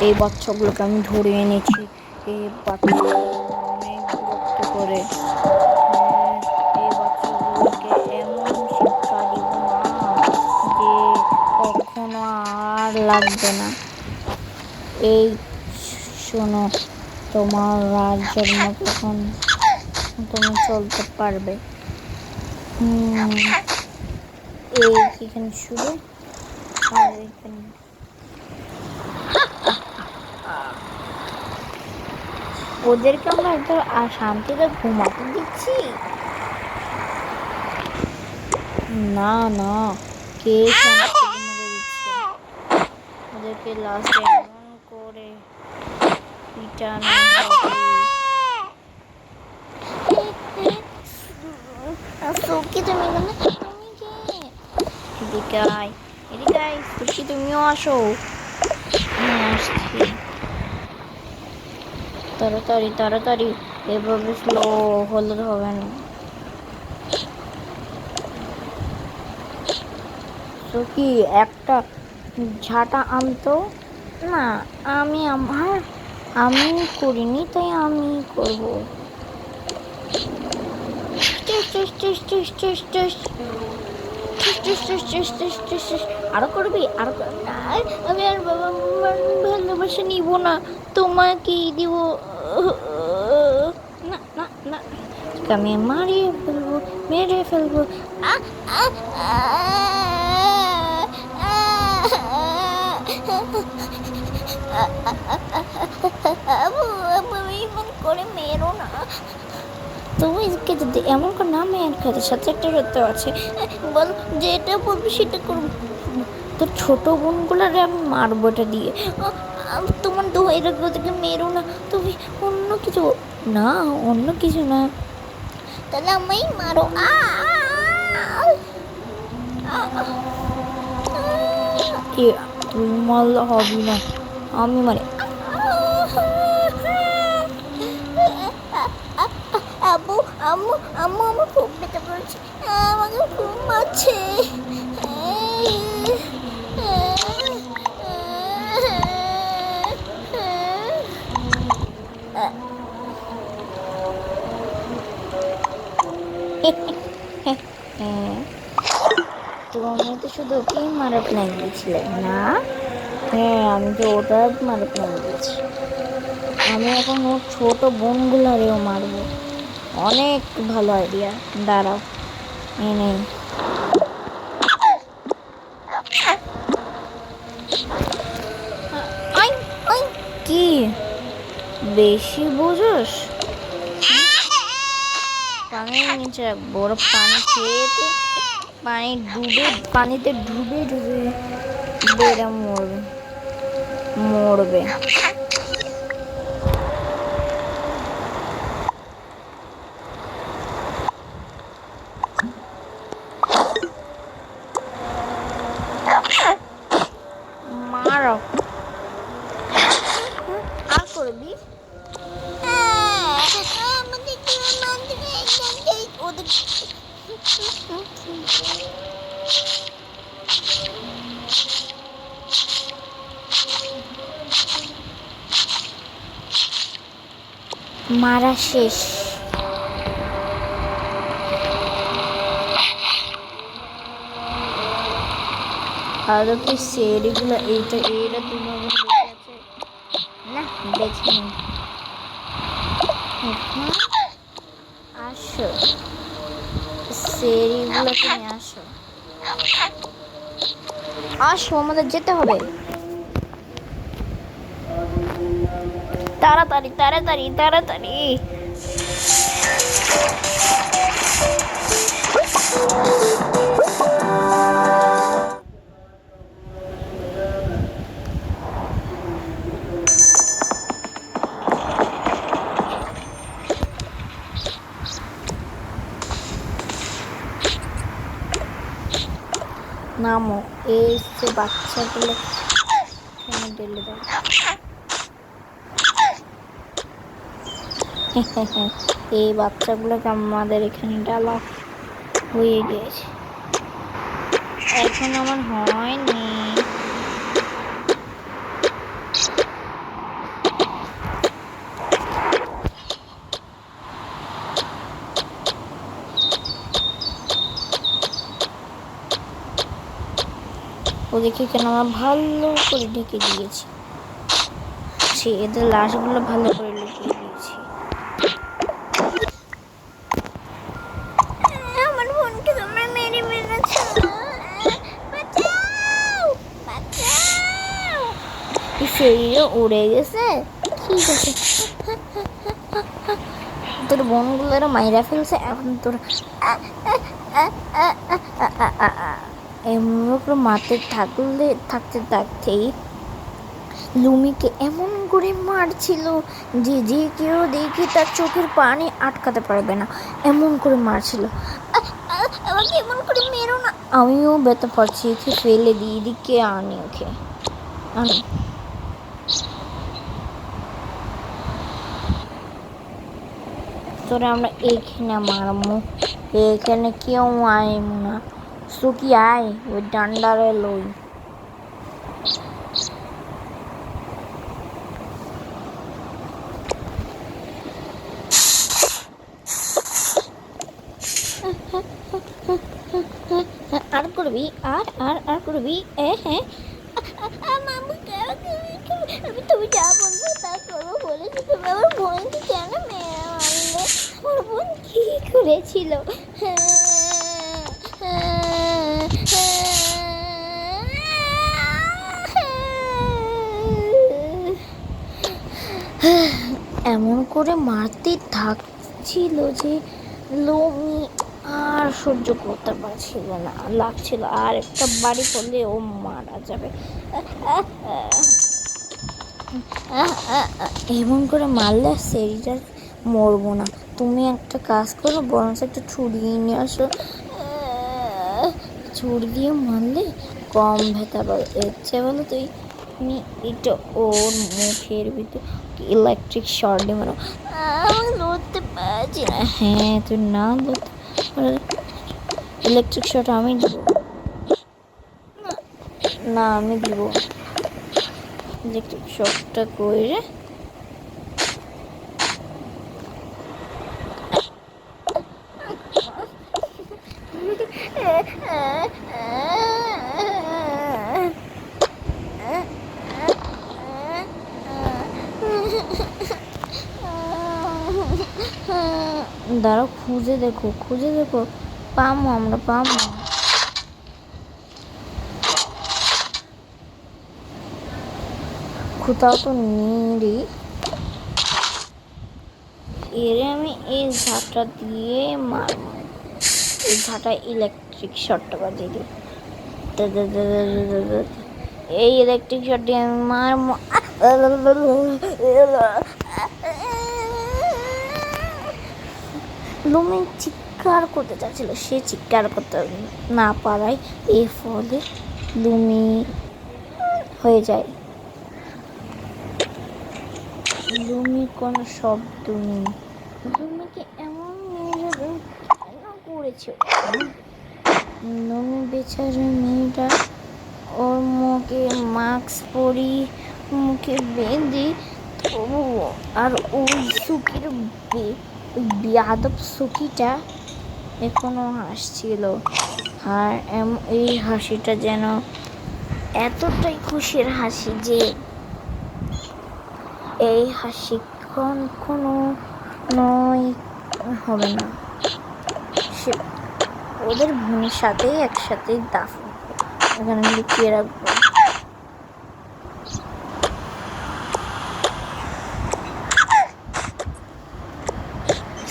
এই বাচ্চাগুলোকে আমি ধরে এনেছি। এই বাচ্চাগুলো অনেক বিরক্ত করে। এই বাচ্চাগুলোকে এমন শিক্ষা দিব না যে কখনো আর লাগবে না। এই শোনো, তোমার রাজ্যের মতো এখন তুমি চলতে পারবে। এই এখানে শুবে আর এখানে ওদেরকে আমরা একটা শান্তিতে ঘুমাতে দিচ্ছি না? না, কে শান্তিতে ঘুমাতে দিচ্ছে? ওদেরকে লাস্টে এমন করে পিটানো হবে। সুকি, তুমি এখানে? তুমি কে? এদিকে আয়, এদিকে আয় সুকি, তুমিও আসো। আমি আসছি। তাড়াতাড়ি তাড়াতাড়ি, এভাবে স্লো হলে হবে না। সুকি, একটা ঝাঁটা আনতো না। আমি করিনি, তাই আমি করবো। আরো করবি? আরো আমি আর বাবা মার ভালোবাসা নিব না, তোমাকেই দিব। না না না, আমি মারিয়ে ফেলবো, মেরে ফেলবো। এমন করে মেরো না। তুমি যদি এমন করে না মেয়ের কাছে সাথে একটা সত্য আছে, বল যেটা বলবি সেটা করবো। তোর ছোট বোনগুলারে আমি মারবো এটা দিয়ে। তোমার দোহাই রাখবো, থেকে মেরো না তুমি। অন্য কিছু না, অন্য কিছু না। তাহলে আমায় মারো। তুই মারলে হবি না, আমি মারি। আব্বু, আম্মু, আম্মু আমার খুব ব্যথা করছে, আমাকে খুব মারছে। তুমি তো শুধু ওকেই মারা প্ল্যান দিয়েছিলে না? হ্যাঁ, আমি তো ওটা মারা প্ল্যান দিয়েছি। আমি এখন ওর ছোট বোনগুলারেও মারবো। অনেক ভালো আইডিয়া, দাঁড়াও এনে। কি বেশি বোঝোস? পানির নিচে রাখবো, ওরা পানি খেয়েতে পানিতে ডুবে ডুবে বেড়া মরবে মরবে। মারো, আর করবি? মারা শেষ। আর কি সেরিগুলো এইটা তোমার বেঁচে আছে না? বেঁচে নেই। আসো সেরিগুলো, তুমি আসো আসো, আমাদের যেতে হবে। তাড়াতাড়ি তাড়াতাড়ি তাড়াতাড়ি। নামো, এই যে বাচ্চাগুলো এখানে ঢেলে দাও। এই বাচ্চাগুলোকে আমাদের এখানে ডালা হয়ে গেছে। এখন আমার হয়নি। ওদেরকে কেন আমরা ভালো করে ঢেকে দিয়েছি, সে এদের লাশগুলো ভালো করে লুকিয়ে দিয়েছি। আমার বোনকে তোমরা মেরে ফেলেছো, বাঁচাও বাঁচাও। এই ফেরিও উড়ে গেছে, ঠিক আছে, তোর বোনগুলোরা মাইরা ফেলছে, এখন তোর এমন করে মারতে থাকতে থাকতেই লুমিকে এমন করে মারছিল যে যে কেউ দেখে তার চোখের পানি আটকাতে পারবে না, এমন করে মারছিল। আমাকে এমন করে মেরো না, আমিও ব্যথা পাচ্ছি, একে ফেলে দিই, এদিকে আনি, ওকে আনি। তোরা আমরা এইখানে মারমু, এখানে কেউ আইমু না, সুকি আয় ওই ডান্ডারে লই। আর করবি, আর করবি, হ্যাঁ, আমি তুমি যা বলবো তা করবো বলেছি। তুমি আমার বোনকে কেন মেরে মারলে? আমার বোন কি করেছিল? এমন করে মারতে থাকছিল যে লুমি আর সহ্য করতে পারছিল না, লাগছিল আর একটা বাড়ি পড়লে ও মারা যাবে। এমন করে মারলে সেরিটা মরবো না। তুমি একটা কাজ করো, বরং একটা ছুরি নিয়ে আসো, ছুরি দিয়ে মারলে কম ব্যথা পাবে। এর চেয়ে বলো তুমি এটা ওর মুখের ভিতর ইলেকট্রিক শর্ট দিয়ে মারো। আমি লড়তে পারছি না। হ্যাঁ, তুই না লড়তে, ইলেকট্রিক শর্ট আমি দিব না, আমি দিব ইলেকট্রিক শর্টটা করে। দাঁড়াও, খুঁজে দেখো পামো, আমরা পামো। কোথাও তো নেই, এর আমি এই ঝাঁটা দিয়ে মারবো, এই ঝাঁটা ইলেকট্রিক শর্টটা বাজিয়ে দিই। এই ইলেকট্রিক শর্ট দিয়ে আমি মারবো। লুমি চিৎকার করতে চাচ্ছিল, সে চিৎকার করতে না পারায় এর ফলে লুমি হয়ে যায়। লুমির কোনো শব্দ নেই। লুমিকে এমন মেয়েরা কেন করেছে? লুমি বেচারা মেয়েটা, ওর মুখে মাস্ক পরি, মুখে বেঁধে, আর ওই সুখের বিয়াদব সুখিটা এখনো হাসছিল। আর এই হাসিটা যেন এতটাই খুশির হাসি যে এই হাসি কোনো হবে না। সে ওদের বোনের সাথে একসাথে দাফন এখানে লুকিয়ে রাখবো।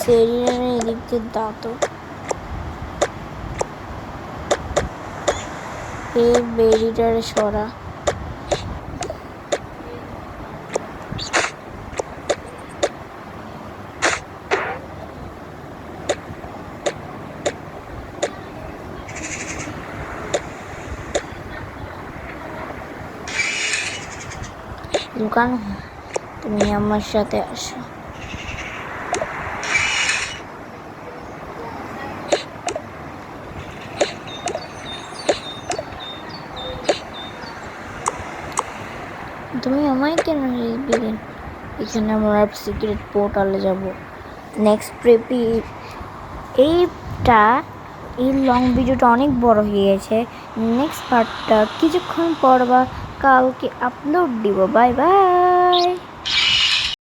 সেরিয়ার এদিক দিয়ে দাঁতো, এই বেরিটারে সরা। দোকান, তুমি আমার সাথে আসো। তুমি আমায় কেন দিলেন? এখানে আমরা সিক্রেট পোর্টালে যাব। নেক্সট প্রেপি এইটা এই লং ভিডিওটা অনেক বড় হয়ে গেছে। নেক্সট পার্টটা কিছুক্ষণ পর বা কালকে আপলোড দিব। Bye bye.